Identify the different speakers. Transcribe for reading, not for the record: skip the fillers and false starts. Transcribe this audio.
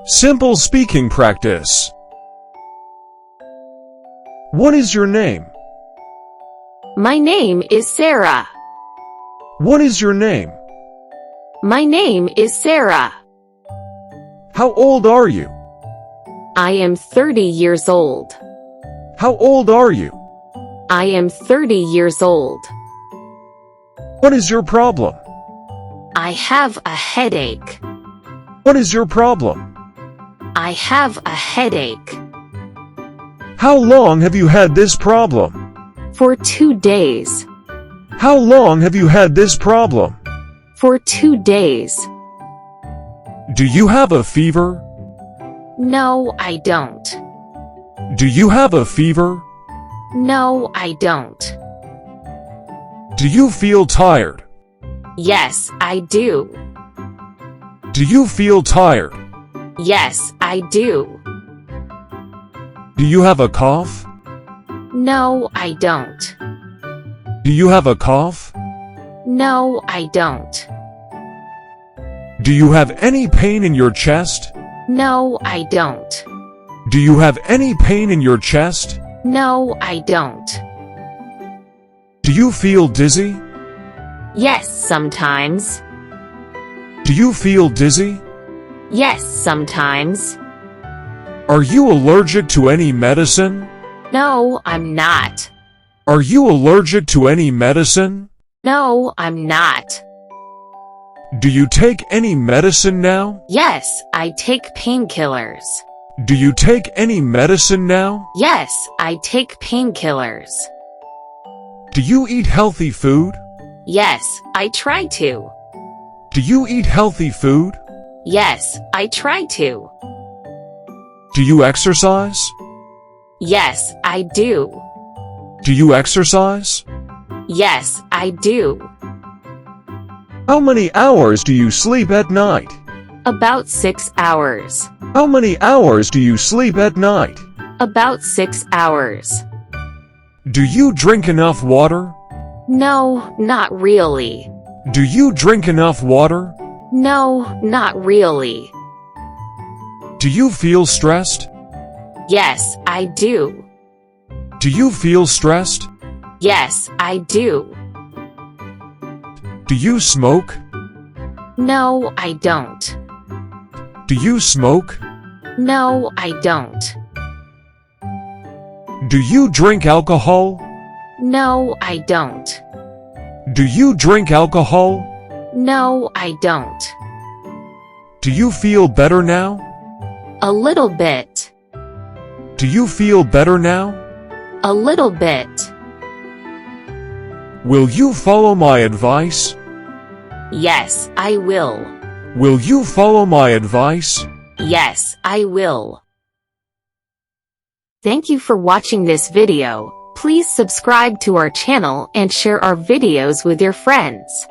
Speaker 1: Simple speaking practice. What is your name?
Speaker 2: My name is Sarah.
Speaker 1: What is your name?
Speaker 2: My name is Sarah.
Speaker 1: How old are you?
Speaker 2: I am 30 years old.
Speaker 1: How old are you?
Speaker 2: I am 30 years old.
Speaker 1: What is your problem?
Speaker 2: I have a headache.
Speaker 1: What is your problem?
Speaker 2: I have a headache.
Speaker 1: How long have you had this problem?
Speaker 2: For 2 days.
Speaker 1: How long have you had this problem?
Speaker 2: For 2 days.
Speaker 1: Do you have a fever?
Speaker 2: No, I don't.
Speaker 1: Do you have a fever?
Speaker 2: No, I don't.
Speaker 1: Do you feel tired?
Speaker 2: Yes, I do.
Speaker 1: Do you feel tired?
Speaker 2: Yes, I do.
Speaker 1: Do you have a cough?
Speaker 2: No, I don't.
Speaker 1: Do you have a cough?
Speaker 2: No, I don't.
Speaker 1: Do you have any pain in your chest?
Speaker 2: No, I don't.
Speaker 1: Do you have any pain in your chest?
Speaker 2: No, I don't.
Speaker 1: Do you feel dizzy?
Speaker 2: Yes, sometimes.
Speaker 1: Do you feel dizzy?
Speaker 2: Yes, sometimes.
Speaker 1: Are you allergic to any medicine?
Speaker 2: No, I'm not.
Speaker 1: Are you allergic to any medicine?
Speaker 2: No, I'm not.
Speaker 1: Do you take any medicine now?
Speaker 2: Yes, I take painkillers.
Speaker 1: Do you take any medicine now?
Speaker 2: Yes, I take painkillers.
Speaker 1: Do you eat healthy food?
Speaker 2: Yes, I try to.
Speaker 1: Do you eat healthy food?
Speaker 2: Yes, I try to.
Speaker 1: Do you exercise?
Speaker 2: Yes, I do.
Speaker 1: Do you exercise?
Speaker 2: Yes, I do.
Speaker 1: How many hours do you sleep at night?
Speaker 2: About 6 hours.
Speaker 1: How many hours do you sleep at night?
Speaker 2: About 6 hours.
Speaker 1: Do you drink enough water?
Speaker 2: No, not really.
Speaker 1: Do you drink enough water?
Speaker 2: No, not really.
Speaker 1: Do you feel stressed?
Speaker 2: Yes, I do.
Speaker 1: Do you feel stressed?
Speaker 2: Yes, I do.
Speaker 1: Do you smoke?
Speaker 2: No, I don't.
Speaker 1: Do you smoke?
Speaker 2: No, I don't.
Speaker 1: Do you drink alcohol?
Speaker 2: No, I don't.
Speaker 1: Do you drink alcohol?
Speaker 2: No, I don't.
Speaker 1: Do you feel better now?
Speaker 2: A little bit.
Speaker 1: Do you feel better now?
Speaker 2: A little bit.
Speaker 1: Will you follow my advice?
Speaker 2: Yes, I will.
Speaker 1: Will you follow my advice?
Speaker 2: Yes, I will. Thank you for watching this video. Please subscribe to our channel and share our videos with your friends.